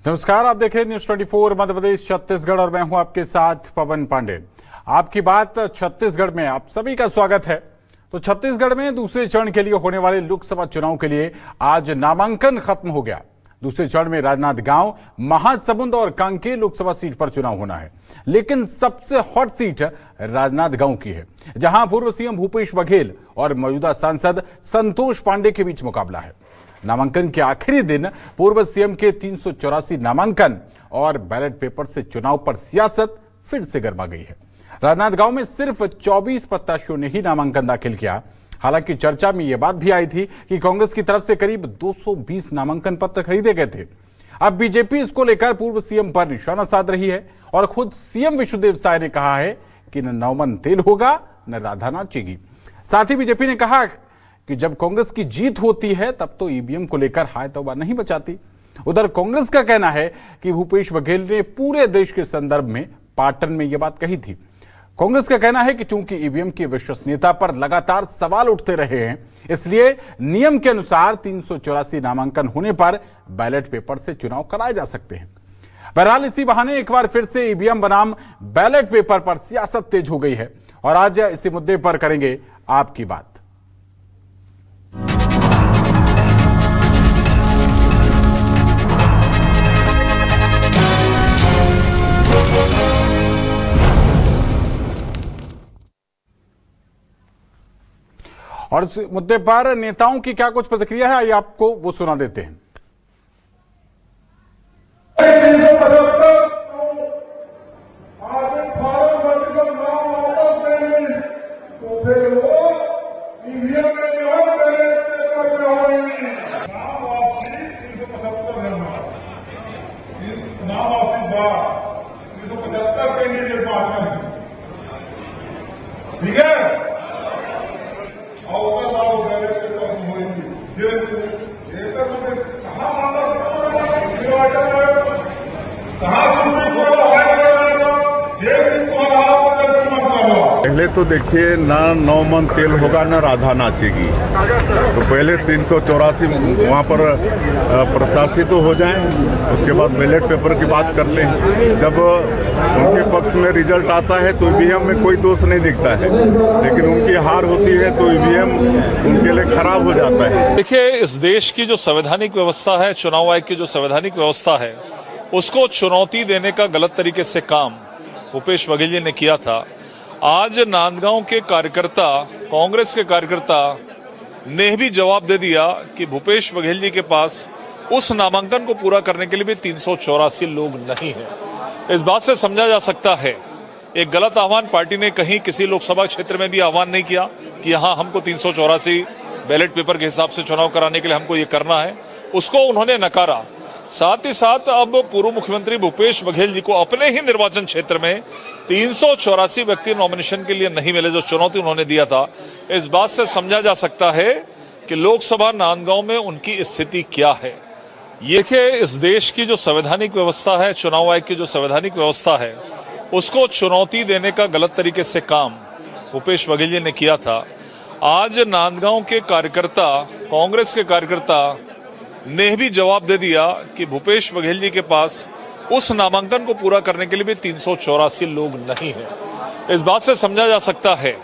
नमस्कार, आप देख रहे हैं न्यूज 24 मध्य प्रदेश छत्तीसगढ़ और मैं हूं आपके साथ पवन पांडे। आपकी बात छत्तीसगढ़ में आप सभी का स्वागत है। तो छत्तीसगढ़ में दूसरे चरण के लिए होने वाले लोकसभा चुनाव के लिए आज नामांकन खत्म हो गया। दूसरे चरण में राजनांदगांव, महासमुंद और कांकेर लोकसभा सीट पर चुनाव होना है, लेकिन सबसे हॉट सीट राजनांदगांव की है, जहां पूर्व सीएम भूपेश बघेल और मौजूदा सांसद संतोष पांडे के बीच मुकाबला है। नामांकन के आखिरी दिन पूर्व सीएम के 384 नामांकन और बैलेट पेपर से चुनाव पर सियासत फिर से गर्मा गई है। राजनांदगांव में सिर्फ 24 प्रत्याशियों ने ही नामांकन दाखिल किया। हालांकि चर्चा में यह बात भी आई थी कि कांग्रेस की तरफ से करीब 220 नामांकन पत्र खरीदे गए थे। अब बीजेपी इसको लेकर पूर्व सीएम पर निशाना साध रही है और खुद सीएम विष्णुदेव साय ने कहा है कि न नौमन तेल होगा न राधा नाचेगी। साथ ही बीजेपी ने कहा कि जब कांग्रेस की जीत होती है तब तो ईवीएम को लेकर हाय तौबा नहीं बचाती। उधर कांग्रेस का कहना है कि भूपेश बघेल ने पूरे देश के संदर्भ में पाटन में यह बात कही थी। कांग्रेस का कहना है कि चूंकि ईवीएम की विश्वसनीयता पर लगातार सवाल उठते रहे हैं, इसलिए नियम के अनुसार 384 नामांकन होने पर बैलेट पेपर से चुनाव कराए जा सकते हैं। बहरहाल इसी बहाने एक बार फिर से ईवीएम बनाम बैलेट पेपर पर सियासत तेज हो गई है और आज इसी मुद्दे पर करेंगे आपकी बात। और इस मुद्दे पर नेताओं की क्या कुछ प्रतिक्रिया है, आइए आपको वो सुना देते हैं। ठीक है, पहले तो देखिए, ना नौमन तेल होगा ना राधा नाचेगी। तो पहले 384 वहाँ पर प्रत्याशी तो हो जाएं, उसके बाद बैलेट पेपर की बात करते हैं। जब उनके पक्ष में रिजल्ट आता है तो ईवीएम में कोई दोष नहीं दिखता है, लेकिन उनकी हार होती है तो ईवीएम उनके लिए खराब हो जाता है। देखिए, इस देश की जो संवैधानिक व्यवस्था है, चुनाव आयोग की जो संवैधानिक व्यवस्था है, उसको चुनौती देने का गलत तरीके से काम भूपेश बघेल जी ने किया था। आज नांदगांव के कार्यकर्ता, कांग्रेस के कार्यकर्ता ने भी जवाब दे दिया कि भूपेश बघेल जी के पास उस नामांकन को पूरा करने के लिए भी 384 लोग नहीं है। इस बात से समझा जा सकता है एक गलत आह्वान पार्टी ने कहीं किसी लोकसभा क्षेत्र में भी आह्वान नहीं किया कि यहाँ हमको 384 बैलेट पेपर के हिसाब से चुनाव कराने के लिए हमको ये करना है, उसको उन्होंने नकारा। साथ ही साथ अब पूर्व मुख्यमंत्री भूपेश बघेल जी को अपने ही निर्वाचन क्षेत्र में 384 व्यक्ति नॉमिनेशन के लिए नहीं मिले, जो चुनौती उन्होंने दिया था। इस बात से समझा जा सकता है कि लोकसभा नांदगांव में उनकी स्थिति क्या है। ये कि इस देश की जो संवैधानिक व्यवस्था है, चुनाव आयोग की जो संवैधानिक व्यवस्था है, उसको चुनौती देने का गलत तरीके से काम भूपेश बघेल जी ने किया था। आज नांदगांव के कार्यकर्ता, कांग्रेस के कार्यकर्ता ने भी जवाब दे दिया कि भूपेश बघेल जी के पास उस नामांकन को पूरा करने के लिए भी 384 लोग नहीं है। इस बात से समझा जा सकता है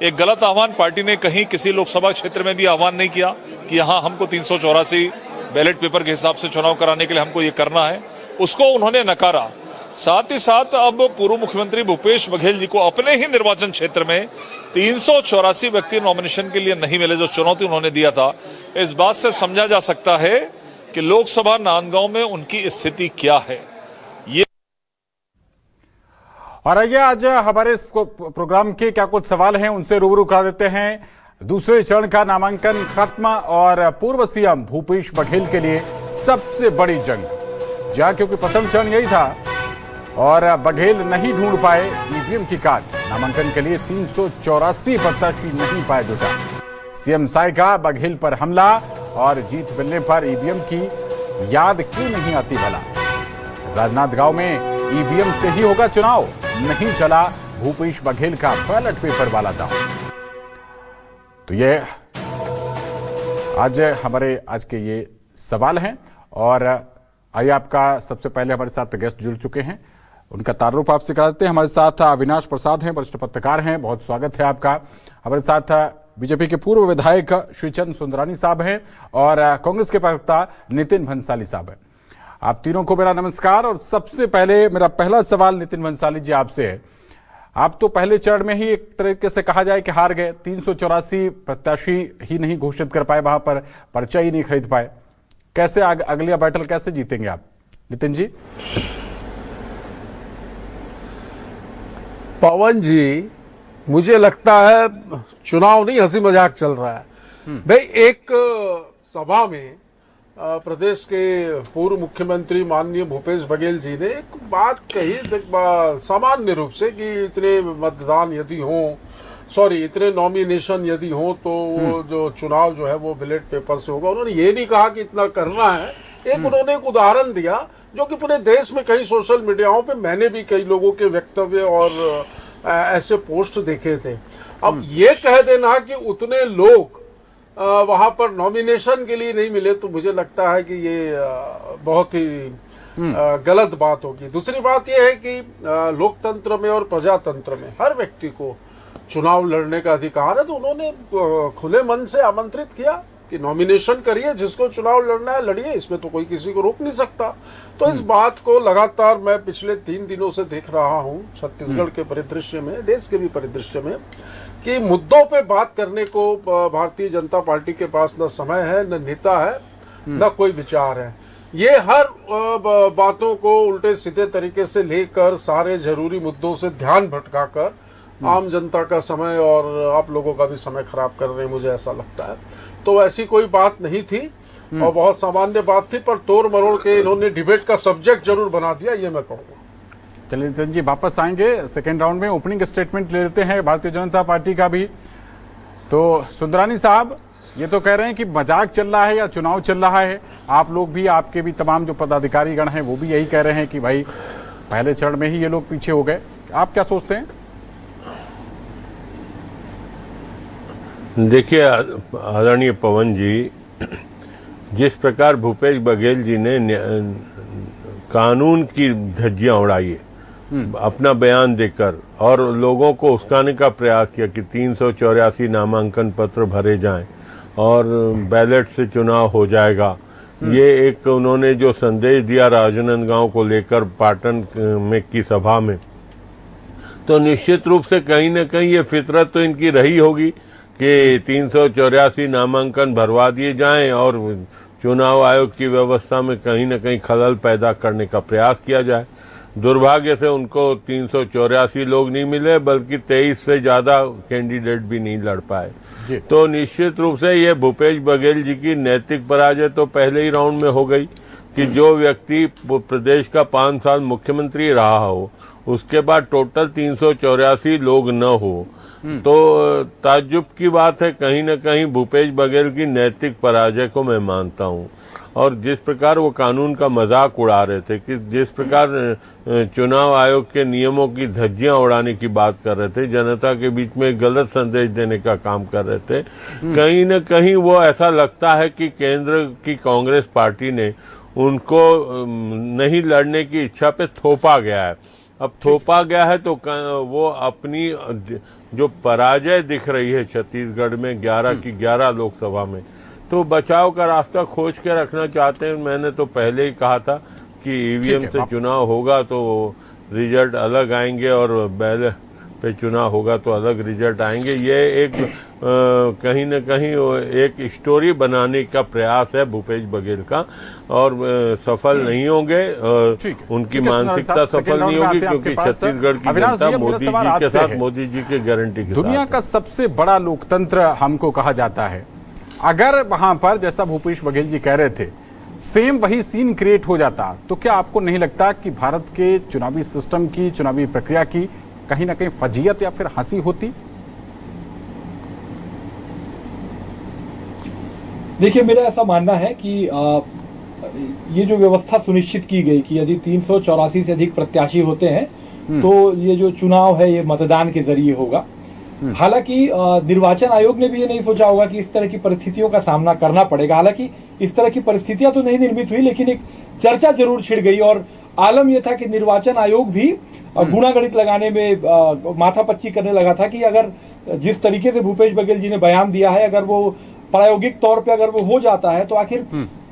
एक गलत आह्वान पार्टी ने कहीं किसी लोकसभा क्षेत्र में भी आह्वान नहीं किया कि यहाँ हमको 384 बैलेट पेपर के हिसाब से चुनाव कराने के लिए हमको ये करना है, उसको उन्होंने नकारा। साथ ही साथ अब पूर्व मुख्यमंत्री भूपेश बघेल जी को अपने ही निर्वाचन क्षेत्र में 384 व्यक्ति नॉमिनेशन के लिए नहीं मिले, जो चुनौती उन्होंने दिया था। इस बात से समझा जा सकता है कि लोकसभा नांदगांव में उनकी स्थिति क्या है। ये और आइए आज हमारे इस प्रोग्राम के क्या कुछ सवाल हैं उनसे रूबरू करा देते हैं। दूसरे चरण का नामांकन खत्म और पूर्व सीएम भूपेश बघेल के लिए सबसे बड़ी जंग, जहां क्योंकि प्रथम चरण यही था और बघेल नहीं ढूंढ पाए ईवीएम की काट। नामांकन के लिए 384 प्रत्याशी नहीं पाए जुटा। सीएम साय का बघेल पर हमला और जीत मिलने पर ईवीएम की याद क्यों नहीं आती भला। राजनांदगांव में ईवीएम से ही होगा चुनाव, नहीं चला भूपेश बघेल का बैलेट पेपर वाला दांव। तो ये आज हमारे आज के ये सवाल हैं और आइए आपका सबसे पहले हमारे साथ गेस्ट जुड़ चुके हैं, उनका तारुफ आपसे कराते हैं। हमारे साथ अविनाश प्रसाद हैं, वरिष्ठ पत्रकार हैं, बहुत स्वागत है आपका। हमारे साथ बीजेपी के पूर्व विधायक श्रीचंद सुंदरानी साहब हैं और कांग्रेस के प्रवक्ता नितिन भंसाली साहब हैं। आप तीनों को मेरा नमस्कार। और सबसे पहले मेरा पहला सवाल नितिन भंसाली जी आपसे है। आप तो पहले चरण में ही एक तरीके से कहा जाए कि हार गए, 384 प्रत्याशी ही नहीं घोषित कर पाए, वहां पर पर्चा ही नहीं खरीद पाए। कैसे अगली बैटल कैसे जीतेंगे आप, नितिन जी? पवन जी, मुझे लगता है चुनाव नहीं, हंसी मजाक चल रहा है। भाई एक सभा में प्रदेश के पूर्व मुख्यमंत्री माननीय भूपेश बघेल जी ने एक बात कही सामान्य रूप से कि इतने मतदान यदि हो, इतने नॉमिनेशन यदि हो तो वो जो चुनाव जो है वो बैलेट पेपर से होगा। उन्होंने ये नहीं कहा कि इतना करना है। उन्होंने एक उदाहरण दिया जो कि पूरे देश में कई सोशल मीडियाओं पे मैंने भी कई लोगों के वक्तव्य और ऐसे पोस्ट देखे थे। अब ये कह देना कि उतने लोग वहां पर नॉमिनेशन के लिए नहीं मिले, तो मुझे लगता है कि ये बहुत ही गलत बात होगी। दूसरी बात यह है कि लोकतंत्र में और प्रजातंत्र में हर व्यक्ति को चुनाव लड़ने का अधिकार है, तो उन्होंने खुले मन से आमंत्रित किया कि नॉमिनेशन करिए, जिसको चुनाव लड़ना है लड़िए, इसमें तो कोई किसी को रोक नहीं सकता। तो इस बात को लगातार मैं पिछले 3 दिनों से देख रहा हूं छत्तीसगढ़ के परिदृश्य में, देश के भी परिदृश्य में, कि मुद्दों पे बात करने को भारतीय जनता पार्टी के पास न समय है, न नेता है, न कोई विचार है। ये हर बातों को उल्टे सीधे तरीके से लेकर सारे जरूरी मुद्दों से ध्यान भटकाकर आम जनता का समय और आप लोगों का भी समय खराब कर रहे हैं, मुझे ऐसा लगता है। तो ऐसी कोई बात नहीं थी और बहुत सामान्य बात थी, पर तोड़ मरोड़ के इन्होंने डिबेट का सब्जेक्ट जरूर बना दिया, ये मैं कहूँगा। चलिए नितिन जी, वापस आएंगे सेकेंड राउंड में। ओपनिंग स्टेटमेंट ले लेते हैं भारतीय जनता पार्टी का भी। तो सुंदरानी साहब, ये तो कह रहे हैं कि मजाक चल रहा है या चुनाव चल रहा है। आप लोग भी, आपके भी तमाम जो पदाधिकारी गण हैं वो भी यही कह रहे हैं कि भाई पहले चरण में ही ये लोग पीछे हो गए। आप क्या सोचते हैं? देखिए आदरणीय पवन जी, जिस प्रकार भूपेश बघेल जी ने कानून की धज्जियां उड़ाई है अपना बयान देकर और लोगों को उकसाने का प्रयास किया कि 384 नामांकन पत्र भरे जाएं और बैलेट से चुनाव हो जाएगा, ये एक उन्होंने जो संदेश दिया राजनांदगांव को लेकर पाटन में की सभा में, तो निश्चित रूप से कहीं न कहीं ये फितरत तो इनकी रही होगी कि 384 नामांकन भरवा दिए जाएं और चुनाव आयोग की व्यवस्था में कहीं न कहीं खलल पैदा करने का प्रयास किया जाए। दुर्भाग्य से उनको 384 लोग नहीं मिले, बल्कि 23 से ज्यादा कैंडिडेट भी नहीं लड़ पाए। तो निश्चित रूप से ये भूपेश बघेल जी की नैतिक पराजय तो पहले ही राउंड में हो गई कि जो व्यक्ति प्रदेश का 5 साल मुख्यमंत्री रहा हो, उसके बाद टोटल 384 लोग न हो, तो ताज्जुब की बात है। कहीं न कहीं भूपेश बघेल की नैतिक पराजय को मैं मानता हूं। और जिस प्रकार वो कानून का मजाक उड़ा रहे थे, कि जिस प्रकार चुनाव आयोग के नियमों की धज्जियां उड़ाने की बात कर रहे थे, जनता के बीच में गलत संदेश देने का काम कर रहे थे, कहीं न कहीं वो ऐसा लगता है कि केंद्र की कांग्रेस पार्टी ने उनको नहीं लड़ने की इच्छा पे थोपा गया है। अब थोपा गया है तो वो अपनी जो पराजय दिख रही है छत्तीसगढ़ में 11 की 11 लोकसभा में, तो बचाव का रास्ता खोज के रखना चाहते हैं। मैंने तो पहले ही कहा था कि ईवीएम से चुनाव होगा तो रिजल्ट अलग आएंगे और बैलेट पे चुनाव होगा तो अलग रिजल्ट आएंगे। ये एक कहीं न कहीं एक स्टोरी बनाने का प्रयास है भूपेश बघेल का, और सफल नहीं होंगे। उनकी मानसिकता सफल नहीं होगी, क्योंकि छत्तीसगढ़ की जनता मोदी जी के साथ, मोदी जी के गारंटी के साथ। दुनिया का सबसे बड़ा लोकतंत्र हमको कहा जाता है। अगर वहां पर जैसा भूपेश बघेल जी कह रहे थे सेम वही सीन क्रिएट हो जाता, तो क्या आपको नहीं लगता कि भारत के चुनावी सिस्टम की, चुनावी प्रक्रिया की कहीं ना कहीं फजीयत या फिर हंसी होती? देखिए, मेरा ऐसा मानना है कि ये जो व्यवस्था सुनिश्चित की गई कि यदि 384 से अधिक प्रत्याशी होते हैं तो ये जो चुनाव है ये मतदान के जरिए होगा। हालांकि निर्वाचन आयोग ने भी ये नहीं सोचा होगा कि इस तरह की परिस्थितियों का सामना करना पड़ेगा। हालांकि इस तरह की परिस्थितियां तो नहीं निर्मित हुई, लेकिन एक चर्चा जरूर छिड़ गई और आलम यह था कि निर्वाचन आयोग भी गुणागणित लगाने में माथापच्ची करने लगा था कि अगर जिस तरीके से भूपेश बघेल जी ने बयान दिया है, अगर वो प्रायोगिक तौर पे अगर वो हो जाता है तो आखिर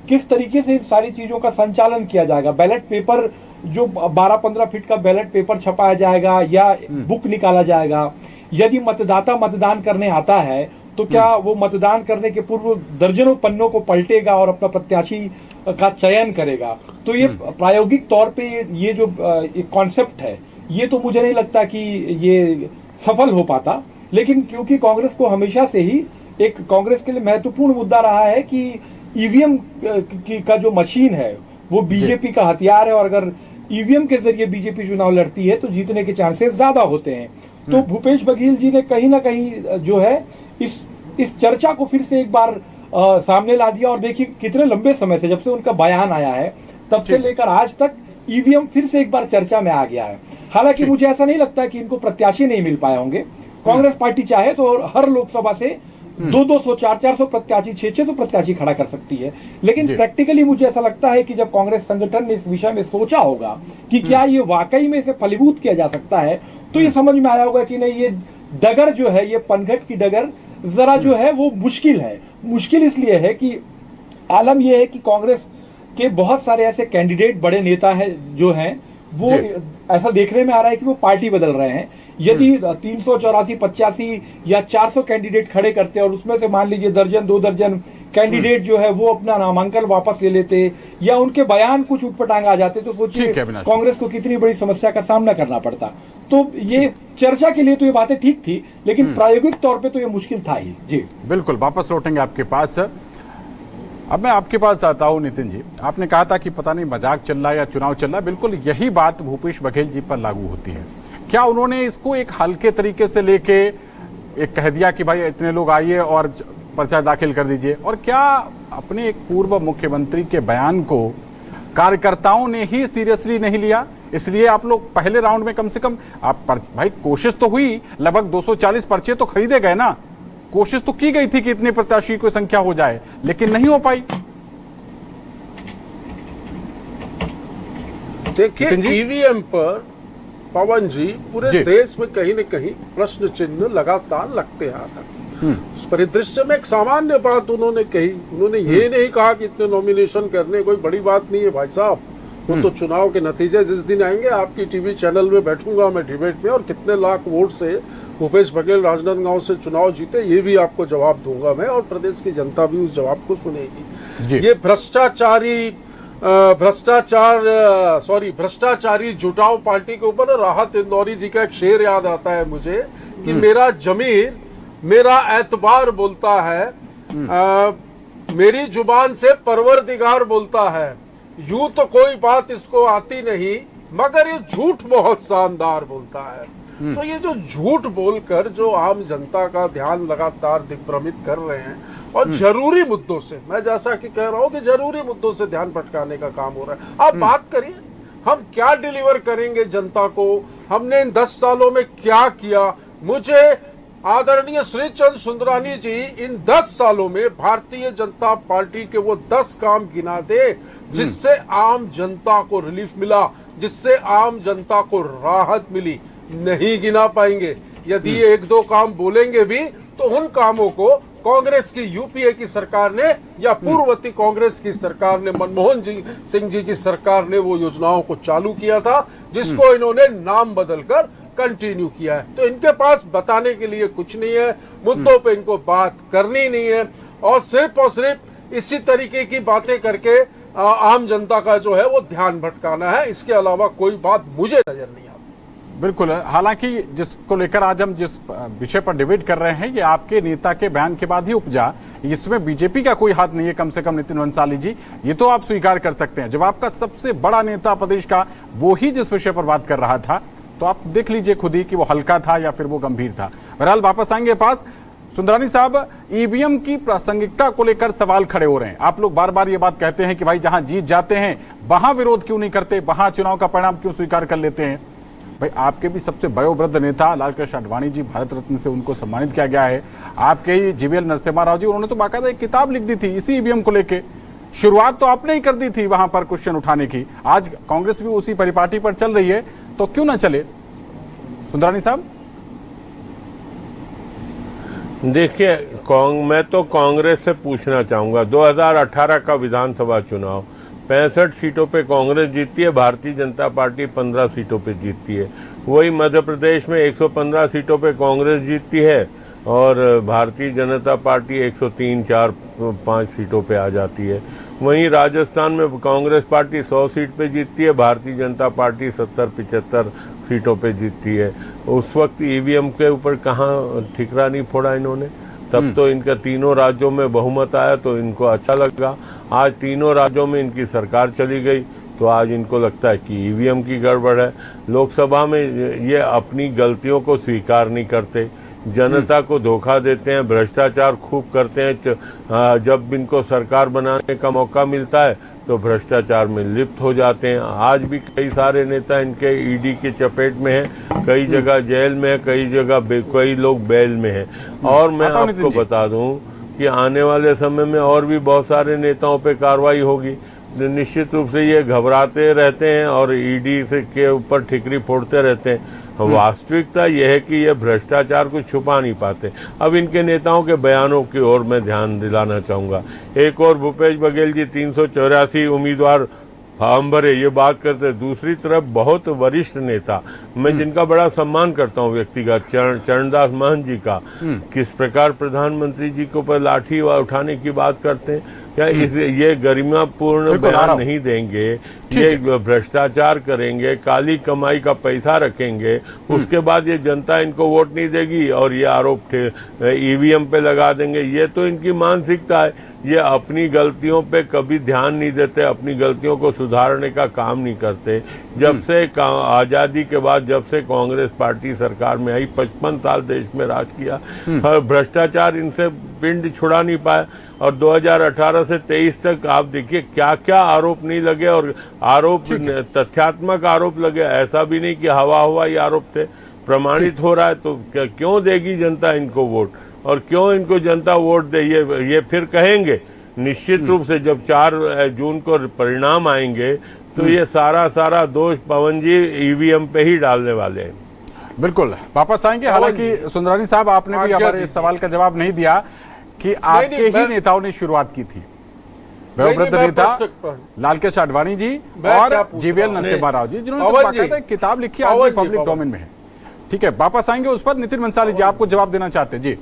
किस तरीके से इन सारी चीजों का संचालन किया जाएगा। बैलेट पेपर जो 12-15 फीट का बैलेट पेपर छपाया जाएगा या बुक निकाला जाएगा, यदि मतदाता मतदान करने आता है तो क्या वो मतदान करने के पूर्व दर्जनों पन्नों को पलटेगा और अपना प्रत्याशी का चयन करेगा। तो ये प्रायोगिक तौर पे ये जो कॉन्सेप्ट है, ये तो मुझे नहीं लगता कि ये सफल हो पाता। लेकिन क्योंकि कांग्रेस को हमेशा से ही एक कांग्रेस के लिए महत्वपूर्ण मुद्दा रहा है कि ईवीएम का जो मशीन है वो बीजेपी का हथियार है और अगर ईवीएम के जरिए बीजेपी चुनाव लड़ती है तो जीतने के चांसेस ज्यादा होते हैं। तो भूपेश बघेल जी ने कहीं ना कहीं जो है इस चर्चा को फिर से एक बार सामने ला दिया। और देखिए कितने लंबे समय से, जब से उनका बयान आया है तब से लेकर आज तक ईवीएम फिर से एक बार चर्चा में आ गया है। हालांकि मुझे ऐसा नहीं लगता कि इनको प्रत्याशी नहीं मिल पाए होंगे। कांग्रेस पार्टी चाहे तो हर लोकसभा से 200, 400 प्रत्याशी, 600 प्रत्याशी खड़ा कर सकती है। लेकिन प्रैक्टिकली मुझे ऐसा लगता है कि जब कांग्रेस संगठन ने इस विषय में सोचा होगा कि क्या ये वाकई में इसे फलीभूत किया जा सकता है, तो ये समझ में आया होगा कि नहीं, ये डगर जो है, ये पनघट की डगर जरा जो है वो मुश्किल है। मुश्किल इसलिए है कि आलम यह है कि कांग्रेस के बहुत सारे ऐसे कैंडिडेट, बड़े नेता है जो हैं, वो ऐसा देखने में आ रहा है कि वो पार्टी बदल रहे हैं। यदि 384, 85 या 400 कैंडिडेट खड़े करते और उसमें से मान लीजिए दर्जन 2 दर्जन कैंडिडेट जो है वो अपना नामांकन वापस ले लेते या उनके बयान कुछ उठपटांग आ जाते, तो सोचिए कांग्रेस को कितनी बड़ी समस्या का सामना करना पड़ता। तो ये चर्चा के लिए तो ये बातें ठीक थी, लेकिन प्रायोगिक तौर पे तो ये मुश्किल था ही। जी बिल्कुल, वापस लौटेंगे आपके पास। अब मैं आपके पास आता हूं नितिन जी, आपने कहा था कि पता नहीं मजाक चल रहा है या चुनाव चल रहा है, बिल्कुल यही बात भूपेश बघेल जी पर लागू होती है। क्या उन्होंने इसको एक हल्के तरीके से लेके एक कह दिया कि भाई इतने लोग आइए और पर्चा दाखिल कर दीजिए, और क्या अपने एक पूर्व मुख्यमंत्री के बयान को कार्यकर्ताओं ने ही सीरियसली नहीं लिया, इसलिए आप लोग पहले राउंड में कम से कम भाई कोशिश तो हुई, लगभग 240 पर्चे तो खरीदे गए ना, कोशिश तो की गई थी कि इतने प्रत्याशी की संख्या हो जाए, लेकिन नहीं हो पाई। देखिए ईवीएम पर पवन जी पूरे देश में कहीं न कहीं प्रश्न चिन्ह लगातार लगते आ रहे। उस परिदृश्य में एक सामान्य बात उन्होंने कही, उन्होंने ये नहीं कहा कि इतने नॉमिनेशन करने कोई बड़ी बात नहीं है भाई साहब, वो तो चुनाव के नतीजे जिस दिन आएंगे आपकी टीवी चैनल में बैठूंगा मैं डिबेट में और कितने लाख वोट से भूपेश बघेल राजनांदगांव से चुनाव जीते ये भी आपको जवाब दूंगा मैं, और प्रदेश की जनता भी उस जवाब को सुनेगी। ये भ्रष्टाचारी जुटाव पार्टी के ऊपर राहत इंदौरी जी का एक शेर याद आता है मुझे कि मेरा जमीर मेरा एतबार बोलता है, मेरी जुबान से परवरदिगार बोलता है, यूं तो कोई बात इसको आती नहीं मगर ये झूठ बहुत शानदार बोलता है। तो ये जो झूठ बोलकर जो आम जनता का ध्यान लगातार दिग्भ्रमित कर रहे हैं और जरूरी मुद्दों से, मैं जैसा कि कह रहा हूं कि जरूरी मुद्दों से ध्यान भटकाने का काम हो रहा है। आप बात करिए हम क्या डिलीवर करेंगे जनता को, हमने इन 10 सालों में क्या किया। मुझे आदरणीय श्रीचंद सुंदरानी जी इन 10 सालों में भारतीय जनता पार्टी के वो 10 काम गिना दे जिससे आम जनता को रिलीफ मिला, जिससे आम जनता को राहत मिली। नहीं गिना पाएंगे। यदि ये 1-2 काम बोलेंगे भी तो उन कामों को कांग्रेस की यूपीए की सरकार ने या पूर्ववर्ती कांग्रेस की सरकार ने, मनमोहन सिंह जी की सरकार ने वो योजनाओं को चालू किया था जिसको इन्होंने नाम बदलकर कंटिन्यू किया है। तो इनके पास बताने के लिए कुछ नहीं है, मुद्दों पे इनको बात करनी नहीं है और सिर्फ इसी तरीके की बातें करके आम जनता का जो है वो ध्यान भटकाना है। इसके अलावा कोई बात मुझे नजर नहीं आती। बिल्कुल, हालांकि जिसको लेकर आज हम जिस विषय पर डिबेट कर रहे हैं ये आपके नेता के बयान के बाद ही उपजा, इसमें बीजेपी का कोई हाथ नहीं है, कम से कम नितिन भंसाली जी, ये तो आप स्वीकार कर सकते हैं। जब आपका सबसे बड़ा नेता प्रदेश का वो ही जिस विषय पर बात कर रहा था तो आप देख लीजिए खुद ही कि वो हल्का था या फिर वो गंभीर था। बहरहाल वापस आएंगे पास। सुंदरानी साहब, ईवीएम की प्रासंगिकता को लेकर सवाल खड़े हो रहे हैं। आप लोग बार बार ये बात कहते हैं कि भाई जहां जीत जाते हैं वहां विरोध क्यों नहीं करते, वहां चुनाव का परिणाम क्यों स्वीकार कर लेते हैं। भाई आपके भी सबसे वयोवृद्ध नेता लालकृष्ण आडवाणी जी, भारत रत्न से उनको सम्मानित किया गया है। आपके ही जीवीएल नरसिम्हा राव जी, उन्होंने तो बाकायदा एक किताब लिख दी थी इसी ईवीएम को लेके। शुरुआत तो आपने ही कर दी थी वहां पर क्वेश्चन उठाने की। आज कांग्रेस भी उसी परिपाटी पर चल रही है, तो क्यों ना चले सुंदरानी साहब? देखिए, मैं तो कांग्रेस से पूछना चाहूंगा, 2018 का विधानसभा चुनाव 65 सीटों पे कांग्रेस जीतती है, भारतीय जनता पार्टी 15 सीटों पे जीतती है। वही मध्य प्रदेश में 115 सीटों पे कांग्रेस जीतती है और भारतीय जनता पार्टी 103, 4, 5 सीटों पे आ जाती है। वहीं राजस्थान में कांग्रेस पार्टी 100 सीट पे जीतती है, भारतीय जनता पार्टी 70-75 सीटों पे जीतती है। उस वक्त ईवीएम के ऊपर कहाँ ठिकरा नहीं फोड़ा इन्होंने, तब तो इनका तीनों राज्यों में बहुमत आया तो इनको अच्छा लगा। आज तीनों राज्यों में इनकी सरकार चली गई तो आज इनको लगता है कि ईवीएम की गड़बड़ है। लोकसभा में ये अपनी गलतियों को स्वीकार नहीं करते, जनता को धोखा देते हैं, भ्रष्टाचार खूब करते हैं। जब इनको सरकार बनाने का मौका मिलता है तो भ्रष्टाचार में लिप्त हो जाते हैं। आज भी कई सारे नेता इनके ईडी के चपेट में हैं, कई जगह जेल में है, कई जगह कई लोग बेल में हैं। और मैं आपको बता दूं कि आने वाले समय में और भी बहुत सारे नेताओं पे कार्रवाई होगी। निश्चित रूप से ये घबराते रहते हैं और ईडी से के ऊपर ठिकरी फोड़ते रहते हैं। वास्तविकता यह है कि ये भ्रष्टाचार को छुपा नहीं पाते। अब इनके नेताओं के बयानों की ओर मैं ध्यान दिलाना चाहूंगा। एक और भूपेश बघेल जी 384 उम्मीदवार फार्म भरे, ये बात करते हैं। दूसरी तरफ बहुत वरिष्ठ नेता, मैं जिनका बड़ा सम्मान करता हूं व्यक्तिगत, चरणदास महंत जी का, किस प्रकार प्रधानमंत्री जी के ऊपर लाठी उठाने की बात करते हैं। क्या ये गरिमापूर्ण बयान नहीं देंगे, ये भ्रष्टाचार करेंगे, काली कमाई का पैसा रखेंगे, उसके बाद ये जनता इनको वोट नहीं देगी और ये आरोप ईवीएम पे लगा देंगे। ये तो इनकी मानसिकता है। ये अपनी गलतियों पे कभी ध्यान नहीं देते, अपनी गलतियों को सुधारने का काम नहीं करते। जब से आजादी के बाद जब से कांग्रेस पार्टी सरकार में आई, 55 साल देश में राज किया, भ्रष्टाचार इनसे पिंड छुड़ा नहीं पाया। और 2018 से 23 तक आप देखिए क्या क्या आरोप नहीं लगे, और आरोप तथ्यात्मक आरोप लगे, ऐसा भी नहीं कि हवाई आरोप थे। प्रमाणित हो रहा है तो क्यों देगी जनता इनको वोट, और क्यों इनको जनता वोट दे, ये फिर कहेंगे। निश्चित रूप से जब 4 जून को परिणाम आएंगे तो ये सारा दोष पवन जी ईवीएम पे ही डालने वाले हैं। बिल्कुल वापस आएंगे। हालांकि सुंदरानी साहब, आपने भी हमारे सवाल का जवाब नहीं दिया कि आपके ही नेताओं ने शुरुआत की थी। वयोवृद्ध नेता लालकृष्ण आडवाणी जी और जीवीएल नरसिम्हा राव जी, जिन्होंने बाकायदा किताब लिखी, आज पब्लिक डोमेन में है। ठीक है, वापस आएंगे उस पर। नितिन बंसाली जी, आपको जवाब देना चाहते हैं जी।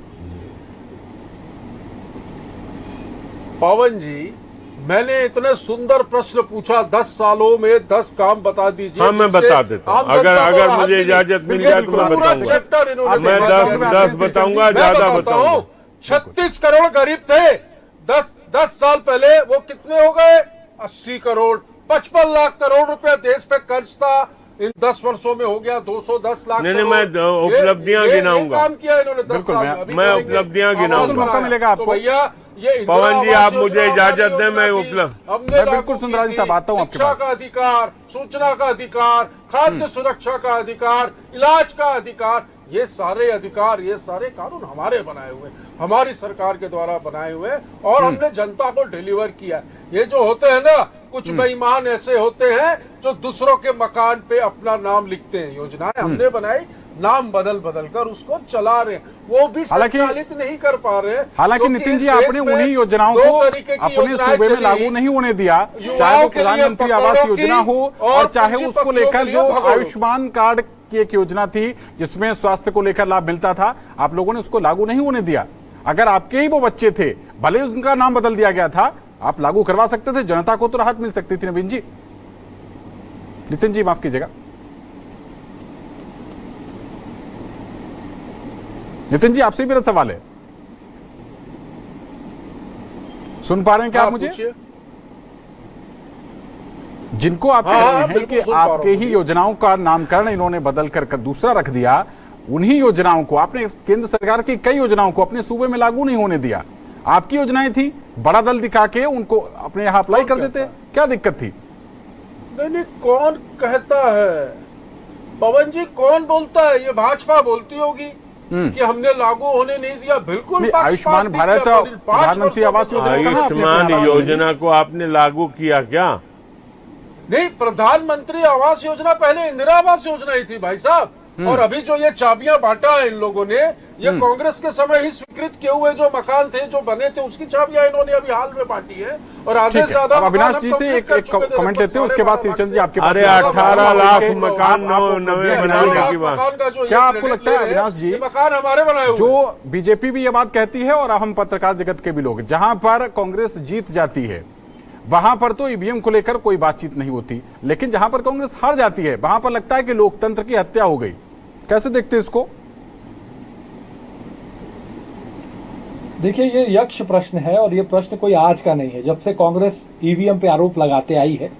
पवन जी, मैंने इतने सुंदर प्रश्न पूछा, 10 सालों में 10 काम बता दीजिए। हाँ, मैं बता देता हूँ। अगर मुझे इजाजत मिल जाए तो मैं बताऊंगा। मैं 10 बताऊंगा, ज्यादा बताऊंगा। 36 करोड़ गरीब थे 10 साल पहले, वो कितने हो गए? 80 करोड़। 55 लाख करोड़ रुपया देश पे कर्ज था, इन 10 वर्षों में हो गया 210 लाख। नहीं, मैं उपलब्धियां गिनाऊंगा। काम किया इन्होंने 10 साल में। मैं उपलब्धियां गिनाऊंगा। मौका मिलेगा आपको। भैया, ये पवन जी, आप मुझे इजाजत दें, मैं मैं बिल्कुल सुंदरानी साहब आता हूं आपके शिक्षा पास। का अधिकार, सूचना का अधिकार, खाद्य सुरक्षा का अधिकार, इलाज का अधिकार, ये सारे अधिकार, ये सारे कानून हमारे बनाए हुए, हमारी सरकार के द्वारा बनाए हुए, और हमने जनता को डिलीवर किया। ये जो होते हैं ना, कुछ बेईमान ऐसे होते हैं जो दूसरों के मकान पे अपना नाम लिखते हैं। योजनाएं हमने बनाई, नाम बदल कर उसको चला रहे हैं, वो भी संचालित नहीं कर पा रहे। हालांकि नितिन जी, आपने उन्हीं योजनाओं को अपने सूबे में लागू नहीं होने दिया, चाहे वो प्रधानमंत्री आवास योजना हो और चाहे उसको लेकर जो आयुष्मान कार्ड की एक योजना थी जिसमें स्वास्थ्य को लेकर लाभ मिलता था, आप लोगों ने उसको लागू नहीं होने दिया। अगर आपके ही वो बच्चे थे, भले उनका नाम बदल दिया गया था, आप लागू करवा सकते थे, जनता को तो राहत मिल सकती थी। नवीन जी, नितिन जी माफ कीजिएगा, नितिन जी आपसे मेरा सवाल है, सुन पा रहे हैं क्या आप मुझे? जिनको आप कह रहे हैं कि आपके ही योजनाओं का नामकरण इन्होंने बदल कर दूसरा रख दिया, उन्हीं योजनाओं को आपने, केंद्र सरकार की कई योजनाओं को अपने सूबे में लागू नहीं होने दिया। आपकी योजनाएं थी, बड़ा दल दिखा के उनको अपने यहां अप्लाई कर देते, क्या दिक्कत थी? नहीं, कौन कहता है पवन जी, कौन बोलता है? ये भाजपा बोलती होगी, कि हमने लागू होने नहीं दिया, बिल्कुल नहीं, पक्षपात आयुष्मान नहीं भारत किया। 5 प्रधानमंत्री वर्षों आवास में योजना कहाँ आपने आयुष्मान सुना? योजना को आपने लागू किया क्या? नहीं, प्रधानमंत्री आवास योजना पहले इंदिरा आवास योजना ही थी भाई साहब। और अभी जो ये चाबियां बांटा है इन लोगों ने, ये कांग्रेस के समय ही स्वीकृत किए हुए जो मकान थे, जो बने थे, उसकी चाबियां इन्होंने अभी हाल में बांटी है। और आधे ठीक से है, ज्यादा अब अविनाश मकान जी हम से कंप्लीट कर एक चुके थे, कमेंट लगभग लेते हैं, उसके बाद 12.5 श्रीचंद जी आपके पास अरे में आएगा। 18 लाख मकान आप- नए आप- बनाने की बात। मकान का जो क्या ये आपको क्रेडिट लगता है ले रहे हैं, अविनाश जी, ये मकान हमारे बनाए हुए हैं। जो बीजेपी भी ये बात कहती है और हम पत्रकार जगत के भी लोग, जहां पर कांग्रेस जीत जाती है वहां पर तो ईवीएम को लेकर कोई बातचीत नहीं होती, लेकिन जहां पर कांग्रेस हार जाती है वहां पर लगता है कि लोकतंत्र की हत्या हो गई। कैसे देखते हैं इसको? देखिए, ये यक्ष प्रश्न है और ये प्रश्न कोई आज का नहीं है। जब से कांग्रेस ईवीएम पे आरोप लगाते आई है,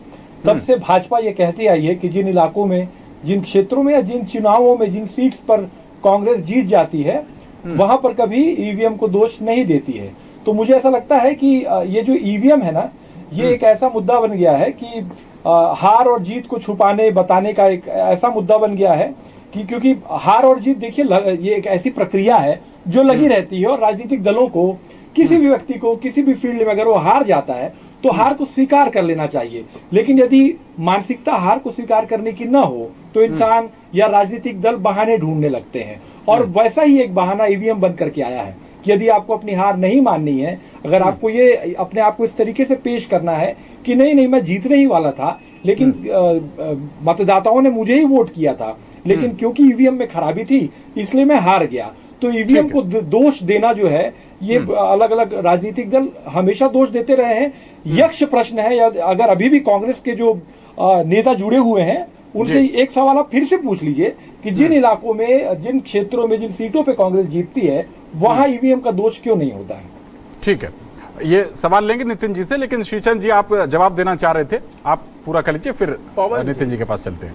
तब से भाजपा ये कहती आई है कि जिन इलाकों में, जिन क्षेत्रों में या जिन चुनावों में, जिन सीट्स पर कांग्रेस जीत जाती है, वहां पर कभी ईवीएम को दोष नहीं देती है। तो मुझे ऐसा लगता है कि ये जो ईवीएम है ना, ये एक ऐसा मुद्दा बन गया है कि हार और जीत को छुपाने बताने का एक ऐसा मुद्दा बन गया है कि, क्योंकि हार और जीत, देखिए, ये एक ऐसी प्रक्रिया है जो लगी रहती है। और राजनीतिक दलों को, किसी भी व्यक्ति को, किसी भी फील्ड में अगर वो हार जाता है तो हार को स्वीकार कर लेना चाहिए। लेकिन यदि मानसिकता हार को स्वीकार करने की ना हो तो इंसान या राजनीतिक दल बहाने ढूंढने लगते हैं। और वैसा ही एक बहाना ईवीएम बन करके आया है कि यदि आपको अपनी हार नहीं माननी है, अगर आपको ये अपने आप को इस तरीके से पेश करना है कि नहीं नहीं, मैं जीतने ही वाला था, लेकिन मतदाताओं ने मुझे ही वोट किया था, लेकिन क्योंकि ईवीएम में खराबी थी इसलिए मैं हार गया, तो ईवीएम को दोष देना जो है, ये अलग अलग राजनीतिक दल हमेशा दोष देते रहे हैं। यक्ष प्रश्न है। अगर अभी भी कांग्रेस के जो नेता जुड़े हुए हैं, उनसे एक सवाल आप फिर से पूछ लीजिए कि जिन इलाकों में, जिन क्षेत्रों में, जिन सीटों पे कांग्रेस जीतती है, वहां ईवीएम का दोष क्यों नहीं होता है? ठीक है, ये सवाल लेंगे नितिन जी से, लेकिन श्रीचंद जी आप जवाब देना चाह रहे थे, आप पूरा कर लीजिए, फिर नितिन जी के पास चलते हैं।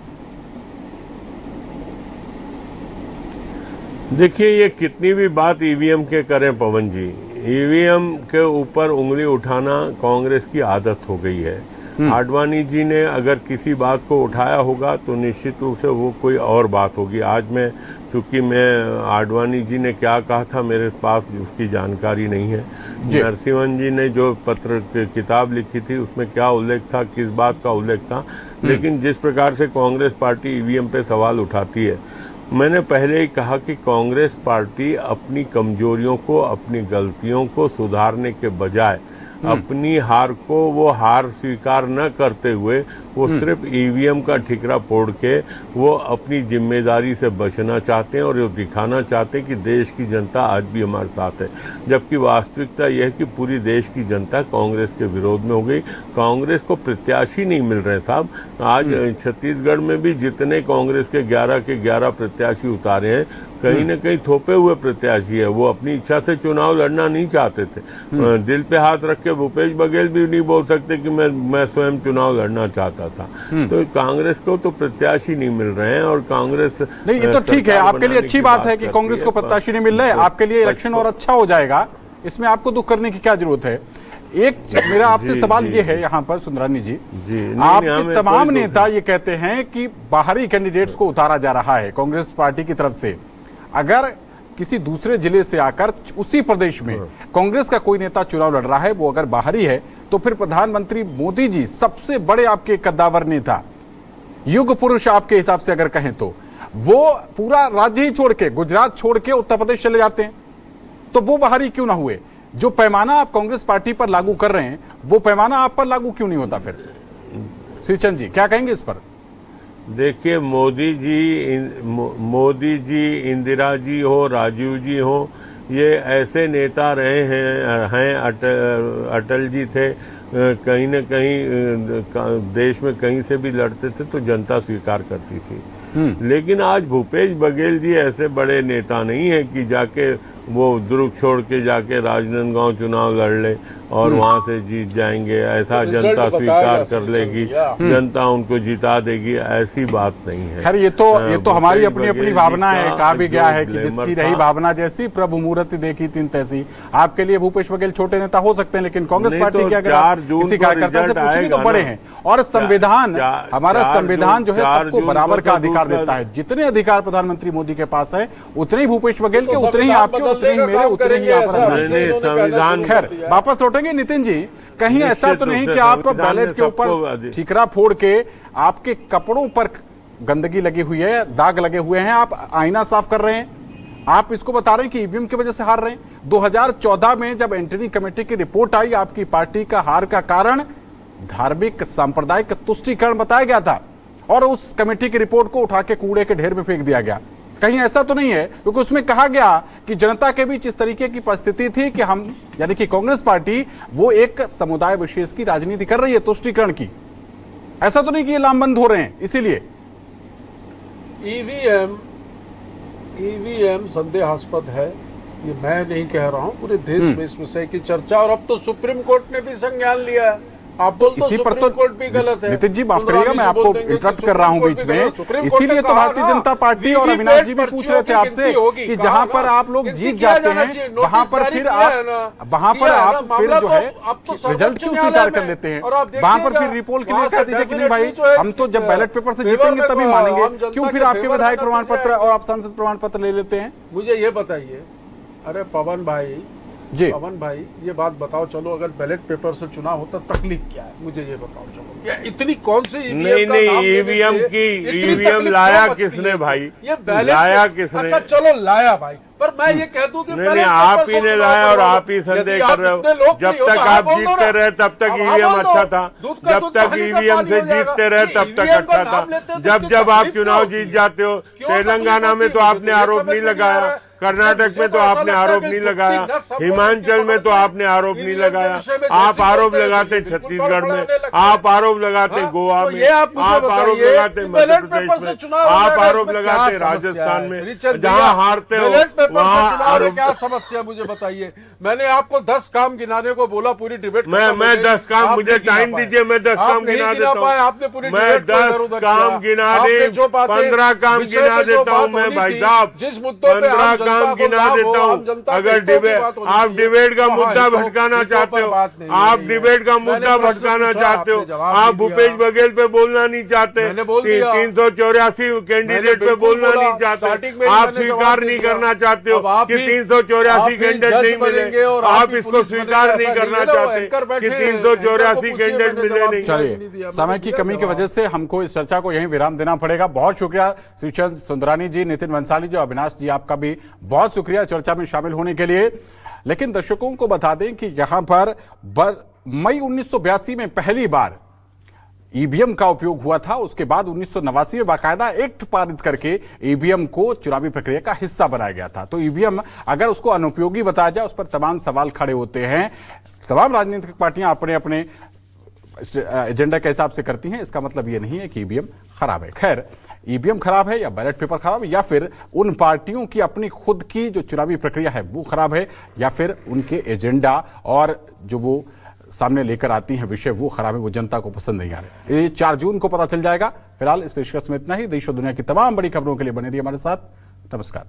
देखिए, ये कितनी भी बात ईवीएम के करें पवन जी, ईवीएम के ऊपर उंगली उठाना कांग्रेस की आदत हो गई है। आडवाणी जी ने अगर किसी बात को उठाया होगा तो निश्चित रूप से वो कोई और बात होगी। आज मैं, क्योंकि मैं आडवाणी जी ने क्या कहा था मेरे पास उसकी जानकारी नहीं है। नरसिम्हन जी ने जो पत्र किताब लिखी थी उसमें क्या उल्लेख था, किस बात का उल्लेख था, लेकिन जिस प्रकार से कांग्रेस पार्टी ईवीएम पे सवाल उठाती है, मैंने पहले ही कहा कि कांग्रेस पार्टी अपनी कमजोरियों को, अपनी गलतियों को सुधारने के बजाय अपनी हार को वो हार स्वीकार न करते हुए वो सिर्फ ईवीएम का ठिकरा फोड़ के वो अपनी जिम्मेदारी से बचना चाहते हैं और ये दिखाना चाहते हैं कि देश की जनता आज भी हमारे साथ है। जबकि वास्तविकता यह है कि पूरी देश की जनता कांग्रेस के विरोध में हो गई। कांग्रेस को प्रत्याशी नहीं मिल रहे साहब। आज छत्तीसगढ़ में भी जितने कांग्रेस के 11 प्रत्याशी उतारे हैं, कहीं न कहीं थोपे हुए प्रत्याशी है। वो अपनी इच्छा से चुनाव लड़ना नहीं चाहते थे। दिल पे हाथ रख के भूपेश बघेल भी नहीं बोल सकते कि मैं स्वयं चुनाव लड़ना चाहता था। तो कांग्रेस को तो प्रत्याशी नहीं मिल रहे हैं और कांग्रेस नहीं, ये तो ठीक है, आपके लिए अच्छी बात है कि कांग्रेस को प्रत्याशी नहीं मिल रहे, आपके लिए इलेक्शन और अच्छा हो जाएगा, इसमें आपको दुख करने की क्या जरूरत है। एक मेरा आपसे सवाल ये है यहाँ पर सुंदरानी जी, आपके तमाम नेता ये कहते हैं कि बाहरी कैंडिडेट्स को उतारा जा रहा है कांग्रेस पार्टी की तरफ से। अगर किसी दूसरे जिले से आकर उसी प्रदेश में कांग्रेस का कोई नेता चुनाव लड़ रहा है, वो अगर बाहरी है, तो फिर प्रधानमंत्री मोदी जी सबसे बड़े आपके कद्दावर नेता, युग पुरुष आपके हिसाब से अगर कहें तो, वो पूरा राज्य ही छोड़ के, गुजरात छोड़ के उत्तर प्रदेश चले जाते हैं, तो वो बाहरी क्यों ना हुए? जो पैमाना आप कांग्रेस पार्टी पर लागू कर रहे हैं, वो पैमाना आप पर लागू क्यों नहीं होता फिर? श्रीचंद जी क्या कहेंगे इस पर? देखिए, मोदी जी, इंदिरा जी हो, राजीव जी हो, ये ऐसे नेता रहे हैं। अटल जी थे, कहीं न कहीं देश में कहीं से भी लड़ते थे तो जनता स्वीकार करती थी। लेकिन आज भूपेश बघेल जी ऐसे बड़े नेता नहीं है कि जाके वो दुर्ग छोड़ के जाके राजनांदगांव चुनाव लड़ ले और वहां से जीत जाएंगे, ऐसा रिजल्ट जनता बताया स्वीकार जा कर लेगी, जनता उनको जिता देगी, ऐसी बात नहीं है। खैर ये तो हमारी अपनी अपनी बघेल भावना जी है। का कहा भी गया है कि जो जिसकी ग्लैमर रही था, भावना जैसी प्रभु मूर्ति देखी तीन तैसी। आपके लिए भूपेश बघेल छोटे नेता हो सकते हैं, लेकिन कांग्रेस नहीं पार्टी तो के अगर आप 4 जून किसी को कार्यकर्ता से रिजल्ट पूछेंगे तो आएगा बड़े ना। हैं। और संविधान, हमारा 4 संविधान जो है 4 सबको जून बराबर को का तो अधिकार दूसरा- देता है। जितने अधिकार प्रधानमंत्री मोदी के पास है उतने ही भूपेश बघेल के, तो उतने ही संविधान आपके, उतने ही बदलने का मेरे, काम उतने ही करेंगे, यहाँ ऐसा पर। नहीं, संविधान खैर वापस लौटेंगे नितिन जी, कहीं ऐसा तो नहीं कि आप संविधान बैलेट ने के ऊपर सबको ठीकरा फोड़ के आपके कपड़ों पर गंदगी लगी हुई है, दाग लगे हुए हैं, आप आईना साफ कर रहे हैं, आप इसको बता रहे हैं कि ईवीएम की वजह से हार रहे हैं। 2014 में जब एंटनी कमेटी की रिपोर्ट आई, आपकी पार्टी का हार का कारण धार्मिक सांप्रदायिक तुष्टीकरण बताया गया था और उस कमेटी की रिपोर्ट को उठा के कूड़े के ढेर में फेंक दिया गया। कहीं ऐसा तो नहीं है, क्योंकि उसमें कहा गया कि जनता के बीच इस तरीके की परिस्थिति थी कि हम, यानी कि कांग्रेस पार्टी, वो एक समुदाय विशेष की राजनीति कर रही है तुष्टीकरण की। ऐसा तो नहीं कि ये लामबंद हो रहे हैं इसीलिए। ईवीएम संदेहास्पद है, ये मैं नहीं कह रहा हूं, पूरे देश में इस विषय की चर्चा, और अब तो सुप्रीम कोर्ट ने भी संज्ञान लिया है। आप बोलते इसी पर सुप्रीम कोर्ट भी गलत है। नितिन जी माफ करिएगा, मैं आपको इंटरप्ट कर रहा हूं बीच में, इसीलिए तो भारतीय जनता पार्टी और अविनाश जी भी पूछ रहे थे आपसे कि जहां पर आप लोग जीत जाते हैं वहां पर फिर आप, वहां पर आप फिर जो है रिजल्ट क्यों स्वीकार कर लेते हैं, वहां पर फिर रिपोल के लिए कह दीजिए कि नहीं भाई हम तो जब बैलेट पेपर से जीतेंगे तभी मानेंगे, क्यों फिर आपके विधायक प्रमाण पत्र और आप सांसद प्रमाण पत्र ले लेते हैं? मुझे ये बताइए, अरे पवन भाई जी, पवन भाई ये बात बताओ, चलो अगर बैलेट पेपर से चुनाव होता तकलीफ क्या है, मुझे ये बताओ। चलो या इतनी कौन सी नहीं, ईवीएम की ईवीएम लाया किसने भाई? ये बैलेट लाया किसने? अच्छा चलो लाया भाई, पर मैं ये कह दूं कि नहीं, आप ही ने लाया और आप ही संदेह कर रहे हो। जब तक आप जीतते रहे तब तक ईवीएम अच्छा था, जब तक ईवीएम से जीतते रहे तब तक अच्छा था। जब आप चुनाव जीत जाते हो, तेलंगाना में तो आपने आरोप नहीं लगाया, कर्नाटक में तो आपने आरोप नहीं लगाया, हिमाचल में तो आपने आरोप नहीं लगाया, आप आरोप लगाते छत्तीसगढ़ में, आप आरोप लगाते गोवा में, आप आरोप लगाते मध्य प्रदेश में, आप आरोप लगाते राजस्थान में, जहां हारते हो वहां आरोप। क्या समस्या मुझे बताइए। मैंने आपको 10 काम गिनाने को बोला, पूरी डिबेट मैं 10 काम, मुझे टाइम दीजिए, मैं 10 काम गिना देता हूँ। आपने पूरी मैं 10 काम गिना दे, 15 काम गिना देता हूँ मैं भाई साहब, जिस मुद्दों पे 15 काम गिना देता हूँ। अगर आप डिबेट का मुद्दा भटकाना चाहते हो, आप डिबेट का मुद्दा भटकाना चाहते हो, आप भूपेश बघेल पे बोलना नहीं चाहते, 384 कैंडिडेट पे बोलना नहीं चाहते, आप स्वीकार नहीं करना चाहते हो कि 384 कैंडिडेट नहीं मिले, आप इसको स्वीकार नहीं करना चाहते कि 384 कैंडिडेट मिले नहीं। चलिए, समय की कमी की वजह से हमको इस चर्चा को यहीं विराम देना पड़ेगा। बहुत शुक्रिया श्रीचंद सुंदरानी जी, नितिन भंसाली जी, अविनाश जी, आपका भी बहुत शुक्रिया चर्चा में शामिल होने के लिए। लेकिन दर्शकों को बता दें कि यहां पर मई 1982 में पहली बार ईवीएम का उपयोग हुआ था। उसके बाद 1989 में बाकायदा एक्ट पारित करके ईवीएम को चुनावी प्रक्रिया का हिस्सा बनाया गया था। तो ईवीएम अगर उसको अनुपयोगी बताया जाए, उस पर तमाम सवाल खड़े होते हैं। तमाम राजनीतिक पार्टियां अपने अपने एजेंडा के हिसाब से करती हैं, इसका मतलब यह नहीं है कि ईवीएम खराब है। खैर, ईवीएम खराब है या बैलेट पेपर खराब है, या फिर उन पार्टियों की अपनी खुद की जो चुनावी प्रक्रिया है वो खराब है, या फिर उनके एजेंडा और जो वो सामने लेकर आती हैं विषय वो खराब है, वो जनता को पसंद नहीं आ रहे। ये 4 जून को पता चल जाएगा। फिलहाल इस पेशकश में इतना ही। देश और दुनिया की तमाम बड़ी खबरों के लिए बने रहिए हमारे साथ। नमस्कार।